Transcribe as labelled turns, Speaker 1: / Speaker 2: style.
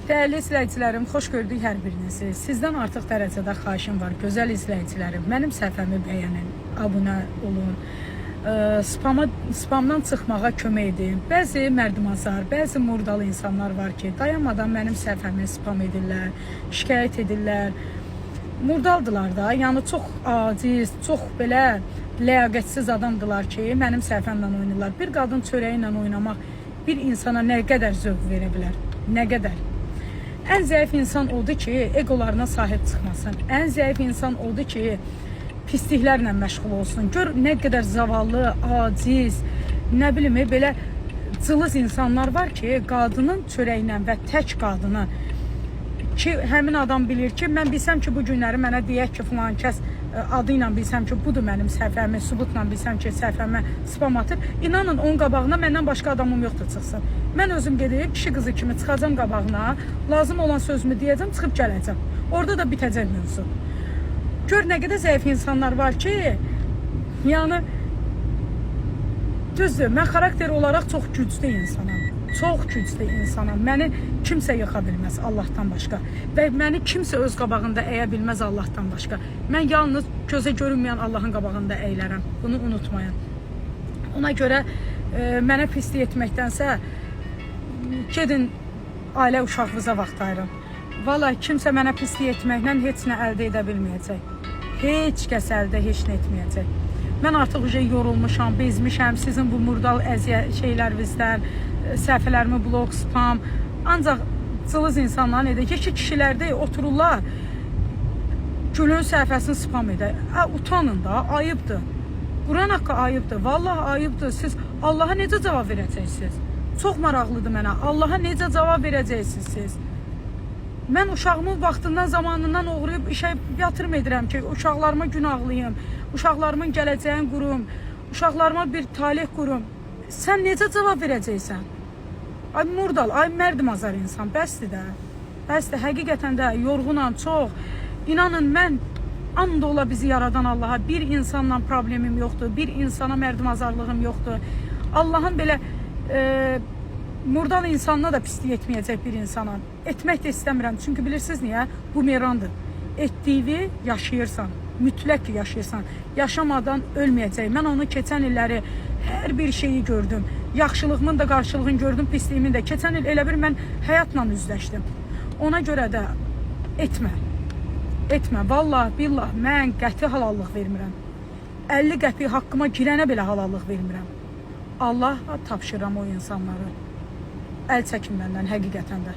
Speaker 1: Değerli izləyicilərim, xoş gördük hər birinizi. Sizdən artıq dərəcədə xahişim var, gözəl izləyicilərim. Mənim səhifəmi bəyənin, abunə olun, spamdan çıxmağa kömək edin. Bəzi mərdimazar, bəzi murdalı insanlar var ki, dayanmadan mənim səhifəmi spam edirlər, şikayət edirlər. Murdaldılar da, yəni çox aciz, çox belə ləyaqətsiz adamdılar ki, mənim səhifəmlə oynayırlar. Bir qadın çörəyi ilə oynamaq bir insana nə qədər zövq verə bilər, nə qədər. En zayıf insan odur ki, egolarına sahip çıxmasın. En zayıf insan odur ki, pisliklərlə məşğul olsun. Gör nə qədər zavallı, aciz, nə bilim, belə cılız insanlar var ki, qadının çörəyinə və tək qadını ki, həmin adam bilir ki, mən bilsəm ki, bu günləri mənə deyək ki, falan kəs adı ilə bilsəm ki, budur mənim səhifəmi, sübutla bilsəm ki, səhifəmə spam atır. İnanın, onun qabağına məndən başqa adamım yoxdur çıxsın. Mən özüm gedib, kişi qızı kimi çıxacam qabağına, lazım olan sözümü deyəcəm, çıxıb gələcəm. Orada da bitəcək mövzu. Gör nə qədər zəif insanlar var ki, yəni düzdür, mən xarakter olaraq çox güclü insanam. Çox güclü insanam. Məni kimsə yıxa bilməz Allahdan başqa. Və məni kimsə öz qabağında əyə bilməz Allahdan başqa. Mən yalnız gözə görünməyən Allahın qabağında əyilərəm. Bunu unutmayın. Ona görə mənə pislik etməkdənsə gedin ailə uşağınıza vaxt ayırın. Vallahi kimsə mənə pislik etməklə heç nə əldə edə bilməyəcək. Heç kəs əldə heç nə etməyəcək. Mən artıq yorulmuşam, bezmişəm sizin bu murdal şeylərinizdən, səhifələrimi blok, spam. Ancaq cılız insanların edək ki, kişilərdə otururlar, gülün səhifəsini spam edə. Utanın da, ayıbdır. Quran haqqı ayıbdır, vallahi ayıbdır. Siz Allaha necə cavab verəcəksiniz? Çox maraqlıdır mənə. Allaha necə cavab verəcəksiniz siz? Mən uşağımın vaxtından, zamanından uğrayıb işə yatırım edirəm ki, uşaqlarıma günahlayım, uşaqlarımın gələcəyini qurum, uşaqlarıma bir talih qurum. Sən necə cavab verəcəksən? Ay murdal, ay mərdimazar insan, bəsdir də. Bəsdir, həqiqətən də yorğunam, çox. İnanın, mən and ola bizi yaradan Allaha bir insanla problemim yoxdur, bir insana mərdimazarlığım yoxdur. Allahın belə murdal insanına da pislik etməyəcək bir insana. Etmək də istəmirəm, çünki bilirsiniz niyə? Bu merandır. Etdiyi yaşayırsan, mütləq ki yaşayırsan. Yaşamadan ölməyəcək. Mən onu keçən illəri hər bir şeyi gördüm. Yaxşılığımın da qarşılığını gördüm, pisliyimin də. Keçən il elə bir mən həyatla üzləşdim. Ona görə də etmə. Etmə. Vallahi, billah, mən qəti halallıq vermirəm. 50 qəpik haqqıma girənə belə halallıq vermirəm. Allah tapşırıram o insanları. Əl çəkin məndən, həqiqətən də.